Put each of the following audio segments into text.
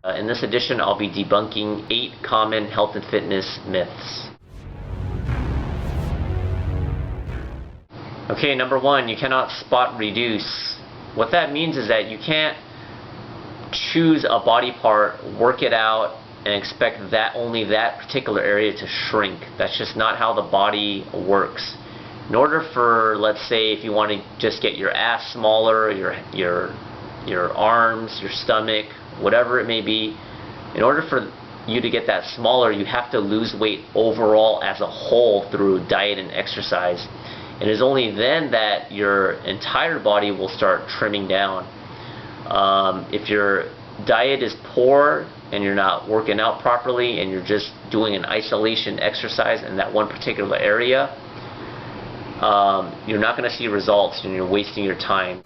In this edition, I'll be debunking 8 common health and fitness myths. Okay, number 1, you cannot spot reduce. What that means is that you can't choose a body part, work it out, and expect that only that particular area to shrink. That's just not how the body works. In order for, let's say, if you want to just get your ass smaller, your arms, your stomach, whatever it may be, in order for you to get that smaller, you have to lose weight overall as a whole through diet and exercise. And it's only then that your entire body will start trimming down. If your diet is poor and you're not working out properly and you're just doing an isolation exercise in that one particular area, you're not going to see results and you're wasting your time.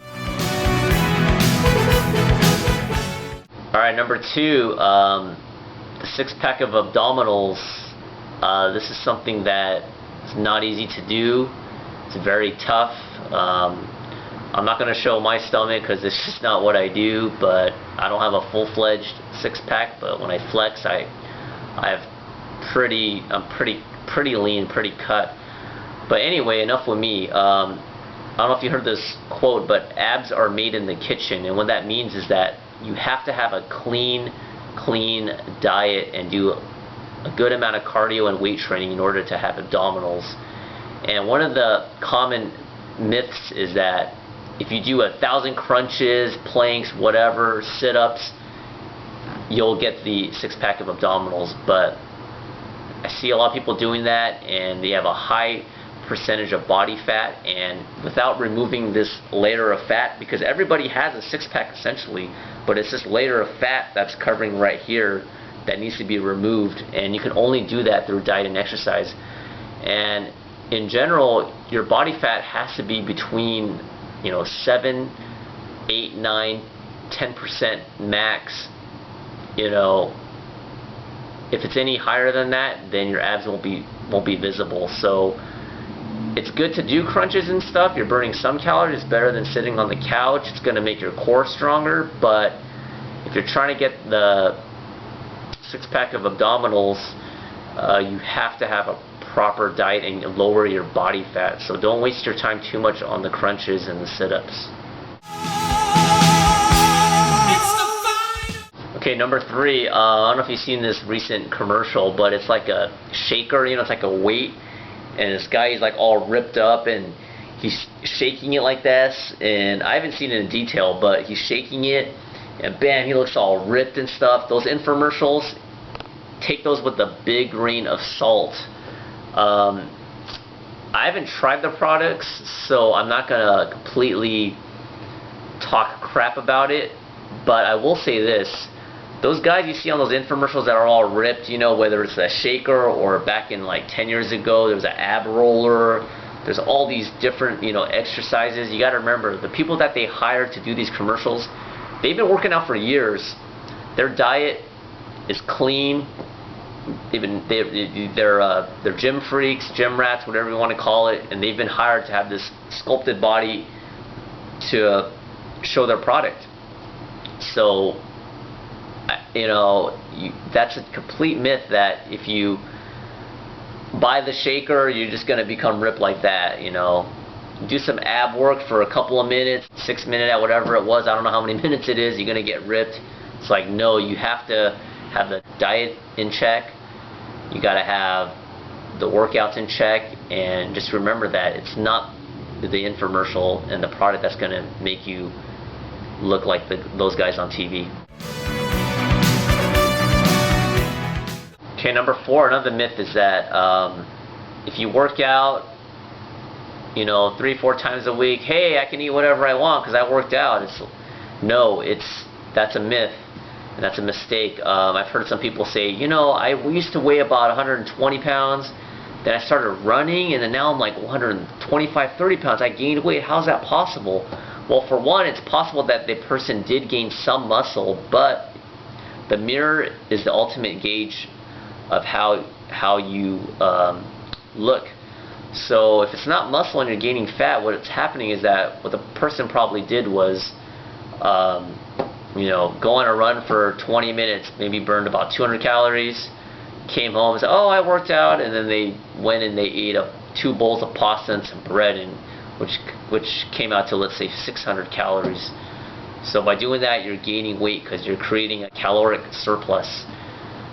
Alright, number 2, the 6-pack of abdominals. This is something that is not easy to do. It's very tough. I'm not going to show my stomach because it's just not what I do, but I don't have a full-fledged 6-pack, but when I flex, I'm pretty lean, pretty cut. But anyway, enough with me. I don't know if you heard this quote, but abs are made in the kitchen, and what that means is that you have to have a clean diet and do a good amount of cardio and weight training in order to have abdominals. And one of the common myths is that if you do 1,000 crunches, planks, whatever, sit-ups, you'll get the 6-pack of abdominals. But I see a lot of people doing that, and they have a high percentage of body fat, and without removing this layer of fat, because everybody has a 6-pack essentially, but it's this layer of fat that's covering right here that needs to be removed, and you can only do that through diet and exercise. And in general, your body fat has to be between 7, 8, 9, 10% max. If it's any higher than that, then your abs won't be visible. So it's good to do crunches and stuff. You're burning some calories. It's better than sitting on the couch. It's going to make your core stronger. But if you're trying to get the 6-pack of abdominals, you have to have a proper diet and lower your body fat. So don't waste your time too much on the crunches and the sit-ups. Okay, number 3, I don't know if you've seen this recent commercial, but it's like a shaker, it's like a weight, and this guy is like all ripped up and he's shaking it like this, and I haven't seen it in detail, but he's shaking it and bam, he looks all ripped and stuff. Those infomercials, take those with a big grain of salt. I haven't tried the products, so I'm not gonna completely talk crap about it, but I will say this: those guys you see on those infomercials that are all ripped, whether it's a shaker or back in like 10 years ago, there was an ab roller, there's all these different, exercises. You gotta remember, the people that they hire to do these commercials, they've been working out for years. Their diet is clean. They're gym freaks, gym rats, whatever you want to call it, and they've been hired to have this sculpted body to show their product. So that's a complete myth that if you buy the shaker, you're just going to become ripped like that. Do some ab work for a couple of minutes, 6 minutes, whatever it was, I don't know how many minutes it is, you're going to get ripped. It's like, no, you have to have the diet in check, you got to have the workouts in check, and just remember that it's not the infomercial and the product that's going to make you look like those guys on TV. Okay, number 4, another myth is that if you work out 3-4 times a week, hey, I can eat whatever I want because I worked out. That's a myth, and that's a mistake. I've heard some people say, I used to weigh about 120 pounds, then I started running, and then now I'm like 125, 30 pounds. I gained weight. How's that possible? Well, for one, it's possible that the person did gain some muscle, but the mirror is the ultimate gauge of how you look. So if it's not muscle and you're gaining fat, what's happening is that what the person probably did was go on a run for 20 minutes, maybe burned about 200 calories, came home and said, oh, I worked out, and then they went and they ate 2 bowls of pasta and some bread, and which came out to, let's say, 600 calories. So by doing that, you're gaining weight because you're creating a caloric surplus.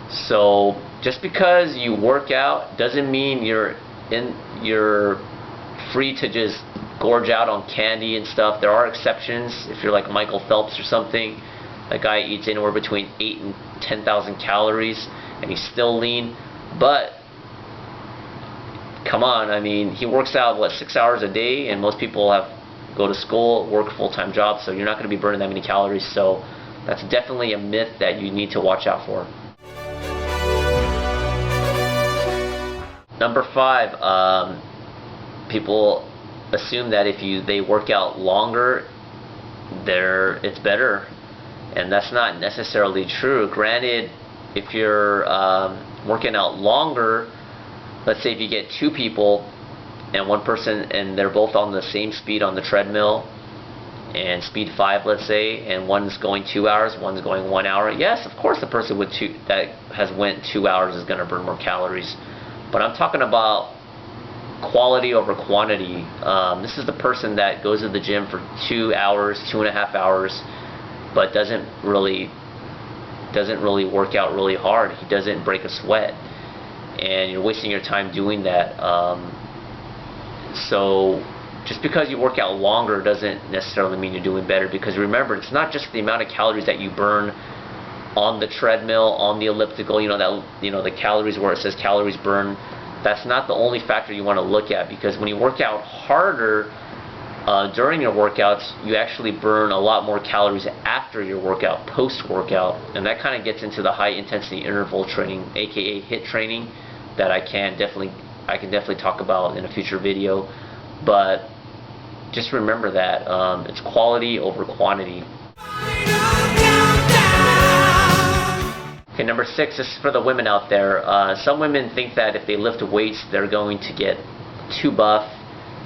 So just because you work out doesn't mean you're free to just gorge out on candy and stuff. There are exceptions. If you're like Michael Phelps or something, that guy eats anywhere between 8 and 10,000 calories and he's still lean. But come on, I mean, he works out 6 hours a day, and most people go to school, work a full-time job, so you're not going to be burning that many calories. So that's definitely a myth that you need to watch out for. Number 5, people assume that if they work out longer, it's better, and that's not necessarily true. Granted, if you're working out longer, let's say if you get 2 people and one person and they're both on the same speed on the treadmill, and speed 5, let's say, and one's going 2 hours, one's going 1 hour, yes, of course the person that has went 2 hours is going to burn more calories. But I'm talking about quality over quantity. This is the person that goes to the gym for 2 hours, 2.5 hours, but doesn't really work out really hard. He doesn't break a sweat, and you're wasting your time doing that. So just because you work out longer doesn't necessarily mean you're doing better, because remember, it's not just the amount of calories that you burn on the treadmill, on the elliptical, the calories where it says calories burned. That's not the only factor you want to look at, because when you work out harder during your workouts, you actually burn a lot more calories after your workout, post-workout, and that kind of gets into the high-intensity interval training, aka HIIT training, that I can definitely talk about in a future video. But just remember that it's quality over quantity. Okay, number 6, this is for the women out there. Some women think that if they lift weights, they're going to get too buff,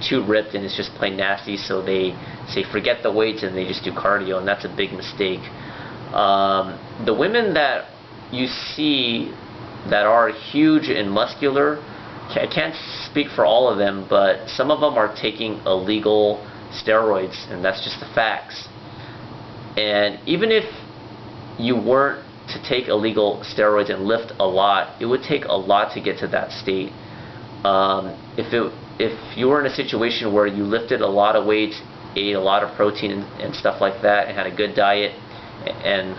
too ripped, and it's just plain nasty, so they say forget the weights and they just do cardio, and that's a big mistake. The women that you see that are huge and muscular, I can't speak for all of them, but some of them are taking illegal steroids, and that's just the facts. And even if you weren't to take illegal steroids and lift a lot, it would take a lot to get to that state. If you were in a situation where you lifted a lot of weights, ate a lot of protein and stuff like that, and had a good diet, and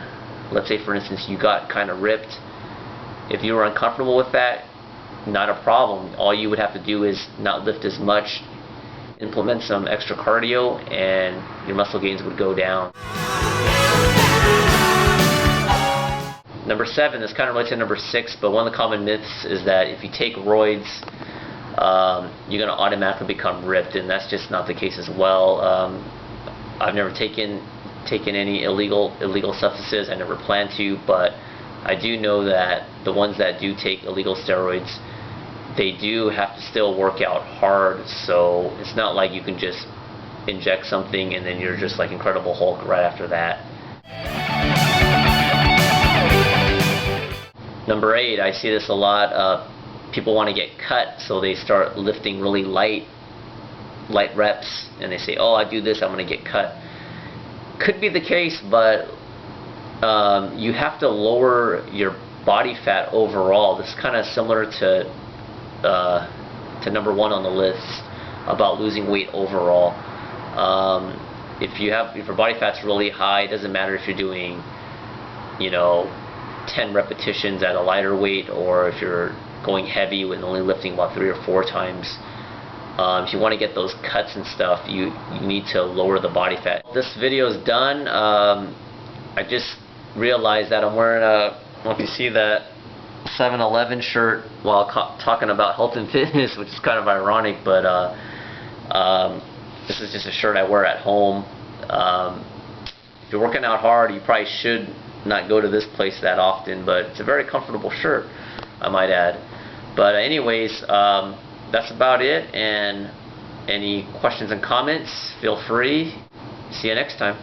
let's say for instance you got kind of ripped, if you were uncomfortable with that, not a problem. All you would have to do is not lift as much, implement some extra cardio, and your muscle gains would go down. Number 7, this kind of relates to number 6, but one of the common myths is that if you take roids, you're going to automatically become ripped, and that's just not the case as well. I've never taken any illegal substances. I never plan to, but I do know that the ones that do take illegal steroids, they do have to still work out hard, so it's not like you can just inject something and then you're just like Incredible Hulk right after that. Number 8, I see this a lot. People want to get cut, so they start lifting really light reps, and they say, oh, I do this, I'm going to get cut. Could be the case, but you have to lower your body fat overall. This is kind of similar to number 1 on the list about losing weight overall. If your body fat's really high, it doesn't matter if you're doing 10 repetitions at a lighter weight, or if you're going heavy with only lifting about 3 or 4 times. If you want to get those cuts and stuff, you need to lower the body fat. This video is done. I just realized that I'm wearing I don't know if you see that 7-Eleven shirt while talking about health and fitness, which is kind of ironic, but this is just a shirt I wear at home. If you're working out hard, you probably should not go to this place that often, but it's a very comfortable shirt, I might add. But anyways, that's about it, and any questions and comments, feel free. See you next time.